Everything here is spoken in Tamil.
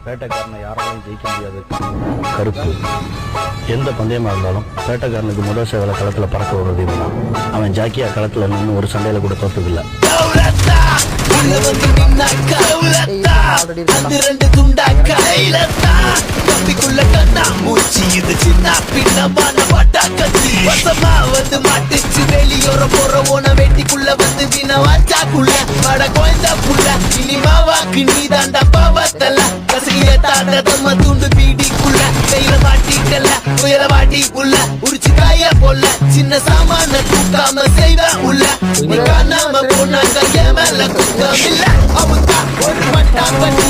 பேட்டைக்காரனை யாராலையும் ஜெயிக்க முடியாது. கருப்பு எந்த பந்தயமா இருந்தாலும் பேட்டைக்காரனுக்கு முதல் சேவலை களத்துல பறக்க விடுறது இவன். அவன் ஜாக்கியா களத்துல நின்று ஒரு சண்டையில கூட தோத்ததில்லை. வெளியோர போற ஓன வெட்டிக்குள்ள வந்து வினவாச்சாக்குள்ள பட கோயந்தா புள்ள இனிமாவாக்கு நீ தாண்டா பாவத்தல்ல கசகிய தாண்டதம்ம துண்டு பீடிக்குள்ள கையில மாட்டிக்கல உயர வாட்டிக்குள்ள உரிச்சு காய போல சின்ன சாமான தூக்காம செய்வ உள்ள நீ காணாம போனாங்க என் மேல குத்தம் இல்ல அவங்க ஒரு மட்டா பண்ணி